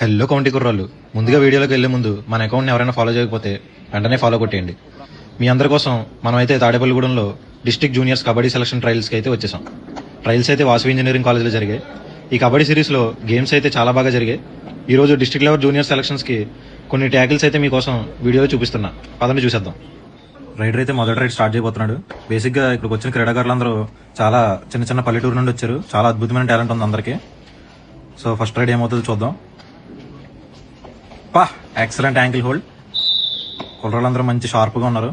Hello county కుర్రాళ్ళు, ముందుగా వీడియోలోకి వెళ్లే ముందు మన అకౌంట్ని ఎవరైనా ఫాలో చేయకపోతే వెంటనే ఫాలో కొట్టేయండి. మీ అందరి కోసం మనమైతే తాడేపల్లిగూడెంలో డిస్ట్రిక్ట్ జూనియర్స్ కబడ్డీ సెలక్షన్ ట్రయల్స్కి అయితే వచ్చేసాం. ట్రయల్స్ అయితే వాసవి ఇంజనీరింగ్ కాలేజ్లో జరిగాయి. ఈ కబడ్డీ సిరీస్లో గేమ్స్ అయితే చాలా బాగా జరిగాయి. ఈరోజు డిస్ట్రిక్ట్ లెవెల్ జూనియర్ సెలక్షన్స్కి కొన్ని ట్యాకిల్స్ అయితే మీకోసం వీడియోలో చూపిస్తున్నా, పదండి చూసేద్దాం. రైడర్ అయితే మొదటి రైడ్ స్టార్ట్ చేయబోతున్నాడు. బేసిక్గా ఇక్కడికి వచ్చిన క్రీడాకారులందరూ చాలా చిన్న చిన్న పల్లెటూరు నుండి వచ్చారు. చాలా అద్భుతమైన టాలెంట్ ఉంది అందరికీ. సో ఫస్ట్ రైడ్ ఏమవుతుందో చూద్దాం. Excellent ankle hold. కుర్రాళ్ళందరూ మంచి షార్ప్గా ఉన్నారు.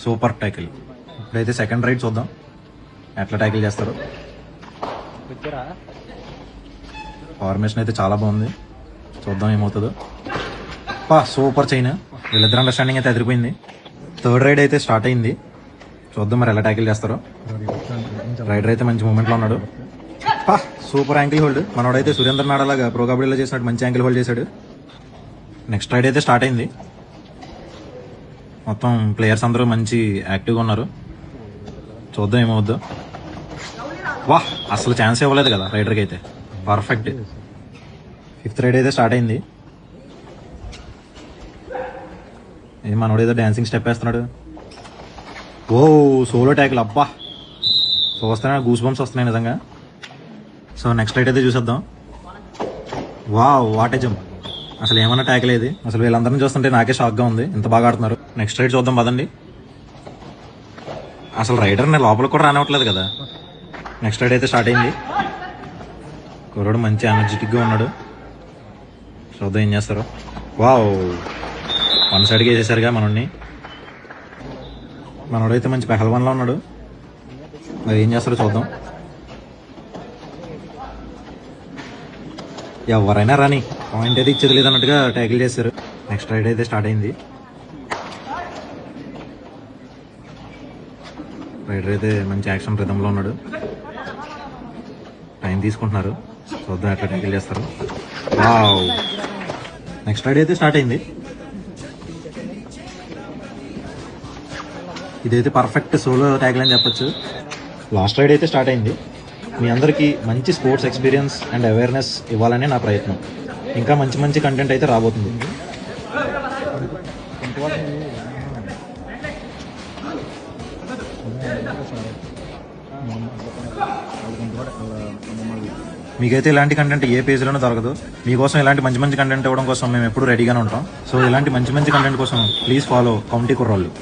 Super tackle. ఇప్పుడైతే సెకండ్ రైడ్ చూద్దాం ఎట్లా ట్యాకిల్ చేస్తారు. ఫార్మేషన్ అయితే చాలా బాగుంది, చూద్దాం ఏమవుతుందో. Super chain. వీళ్ళిద్దరు అండర్స్టాండింగ్ అయితే ఎదిరిపోయింది. థర్డ్ రైడ్ అయితే స్టార్ట్ అయింది, చూద్దాం మరి ఎలా ట్యాకిల్ చేస్తారో. రైడర్ అయితే మంచి మూమెంట్లో ఉన్నాడు. Super ankle hold. మనోడైతే సురేంద్ర నాడలాగా ప్రో కబడ్డీలో చేసినట్టు మంచి యాంకిల్ హోల్డ్ చేశాడు. నెక్స్ట్ రైడ్ అయితే స్టార్ట్ అయింది. మొత్తం ప్లేయర్స్ అందరూ మంచి యాక్టివ్గా ఉన్నారు, చూద్దాం ఏమవుద్దో. అసలు ఛాన్స్ ఇవ్వలేదు కదా రైడర్కి అయితే. పర్ఫెక్ట్. ఫిఫ్త్ రైడ్ అయితే స్టార్ట్ అయింది. మనోడేదో డాన్సింగ్ స్టెప్ వేస్తున్నాడు. Solo tackle. చూస్తేనే గూస్ బంప్స్ వస్తున్నాయి నిజంగా. సో నెక్స్ట్ రైడ్ అయితే చూసేద్దాం. What a jump. అసలు ఏమన్నా ట్యాకిల్ ఏది. అసలు వీళ్ళందరినీ చూస్తుంటే నాకే షాక్గా ఉంది, ఇంత బాగా ఆడుతున్నారు. నెక్స్ట్ రైడ్ చూద్దాం పదండి. అసలు రైడర్ని లోపలికి కూడా రానివ్వట్లేదు కదా. నెక్స్ట్ రైడ్ అయితే స్టార్ట్ అయింది. కుర్రాడు మంచి ఎనర్జెటిక్గా ఉన్నాడు, చూద్దాం ఏం చేస్తారు. వన్ సైడ్గా వేసేసారుగా మనోడిని. మనోడైతే మంచి పెహల్వాన్లో ఉన్నాడు, మరి ఏం చేస్తారో చూద్దాం. ఎవరైనా రాని పాయింట్ అయితే ఇచ్చేది లేదన్నట్టుగా ట్యాకిల్ చేశారు. నెక్స్ట్ రైడ్ అయితే స్టార్ట్ అయింది. రైడర్ అయితే మంచి యాక్షన్ రిథంలో ఉన్నాడు, టైం తీసుకుంటున్నారు, చూద్దాం ఎట్లా ట్యాకిల్ చేస్తారు. నెక్స్ట్ రైడ్ అయితే స్టార్ట్ అయింది. ఇదైతే పర్ఫెక్ట్ సోలో ట్యాకిల్ అని చెప్పొచ్చు. లాస్ట్ రైడ్ అయితే స్టార్ట్ అయింది. మీ అందరికీ మంచి స్పోర్ట్స్ ఎక్స్పీరియన్స్ అండ్ అవేర్నెస్ ఇవ్వాలనే నా ప్రయత్నం. ఇంకా మంచి మంచి కంటెంట్ అయితే రాబోతుంది. మీకైతే ఇలాంటి కంటెంట్ ఏ పేజ్లోనూ దొరకదు. మీకోసం ఇలాంటి మంచి మంచి కంటెంట్ ఇవ్వడం కోసం మేము ఎప్పుడు రెడీగానే ఉంటాం. సో ఇలాంటి మంచి మంచి కంటెంట్ కోసం ప్లీజ్ ఫాలో కౌంటీ కుర్రాళ్ళు.